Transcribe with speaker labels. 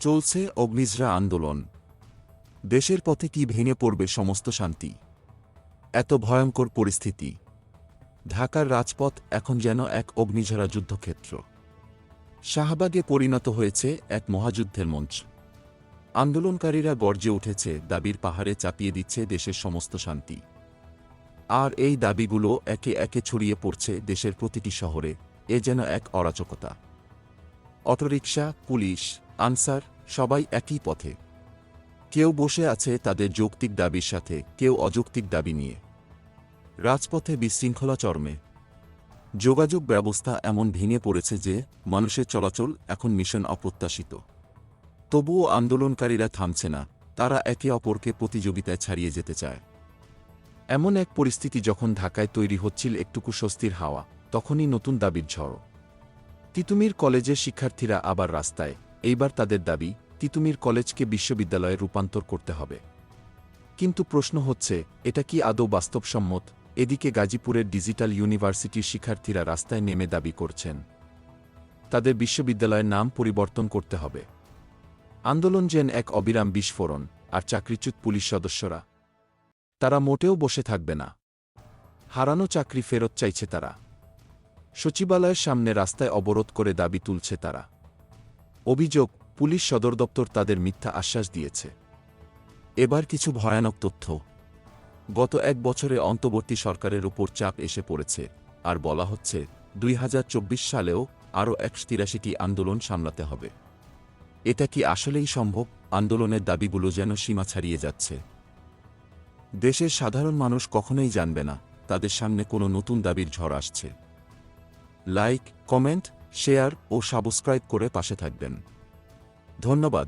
Speaker 1: চলছে অগ্নিঝরা আন্দোলন। দেশের পথে কি ভেঙে পড়বে সমস্ত শান্তি? এত ভয়ঙ্কর পরিস্থিতি। ঢাকার রাজপথ এখন যেন এক অগ্নিঝরা যুদ্ধক্ষেত্র। শাহবাগে পরিণত হয়েছে এক মহাযুদ্ধের মঞ্চ। আন্দোলনকারীরা গর্জে উঠেছে, দাবির পাহাড়ে চাপিয়ে দিচ্ছে দেশের সমস্ত শান্তি। আর এই দাবিগুলো একে একে ছড়িয়ে পড়ছে দেশের প্রতিটি শহরে। এ যেন এক অরাজকতা। অটোরিকশা, পুলিশ, আনসার সবাই একই পথে। কেউ বসে আছে তাদের যৌক্তিক দাবির সাথে, কেউ অযৌক্তিক দাবি নিয়ে। রাজপথে বিশৃঙ্খলা চরমে। যোগাযোগ ব্যবস্থা এমন ভেঙে পড়েছে যে মানুষের চলাচল এখন মিশন অপ্রত্যাশিত। তবুও আন্দোলনকারীরা থামছে না, তারা একে অপরকে প্রতিযোগিতায় ছাড়িয়ে যেতে চায়। এমন এক পরিস্থিতি যখন ঢাকায় তৈরি হচ্ছিল একটুকু স্বস্তির হাওয়া, তখনই নতুন দাবির ঝড়। তিতুমীর কলেজের শিক্ষার্থীরা আবার রাস্তায়। এইবার তাদের দাবি, তিতুমীর কলেজকে বিশ্ববিদ্যালয়ে রূপান্তর করতে হবে। কিন্তু প্রশ্ন হচ্ছে, এটা কি আদৌ বাস্তবসম্মত? এদিকে গাজীপুরের ডিজিটাল ইউনিভার্সিটির শিক্ষার্থীরা রাস্তায় নেমে দাবি করছেন তাদের বিশ্ববিদ্যালয়ের নাম পরিবর্তন করতে হবে। আন্দোলন যেন এক অবিরাম বিস্ফোরণ। আর চাকরিচ্যুত পুলিশ সদস্যরা, তারা মোটেও বসে থাকবে না। হারানো চাকরি ফেরত চাইছে তারা। সচিবালয়ের সামনে রাস্তায় অবরোধ করে দাবি তুলছে তারা। অভিযোগ, পুলিশ সদর দপ্তর তাদের মিথ্যা আশ্বাস দিয়েছে। এবার কিছু ভয়ানক তথ্য। গত এক বছরে অন্তর্বর্তী সরকারের উপর চাপ এসে পড়েছে, আর বলা হচ্ছে 2024 সালেও আরও 183টি আন্দোলন সামলাতে হবে। এটা কি আসলেই সম্ভব? আন্দোলনের দাবিগুলো যেন সীমা ছাড়িয়ে যাচ্ছে। দেশের সাধারণ মানুষ কখনোই জানবে না তাদের সামনে কোনো নতুন দাবির ঝড় আসছে। লাইক, কমেন্ট, শেয়ার ও সাবস্ক্রাইব করে পাশে থাকবেন। ধন্যবাদ।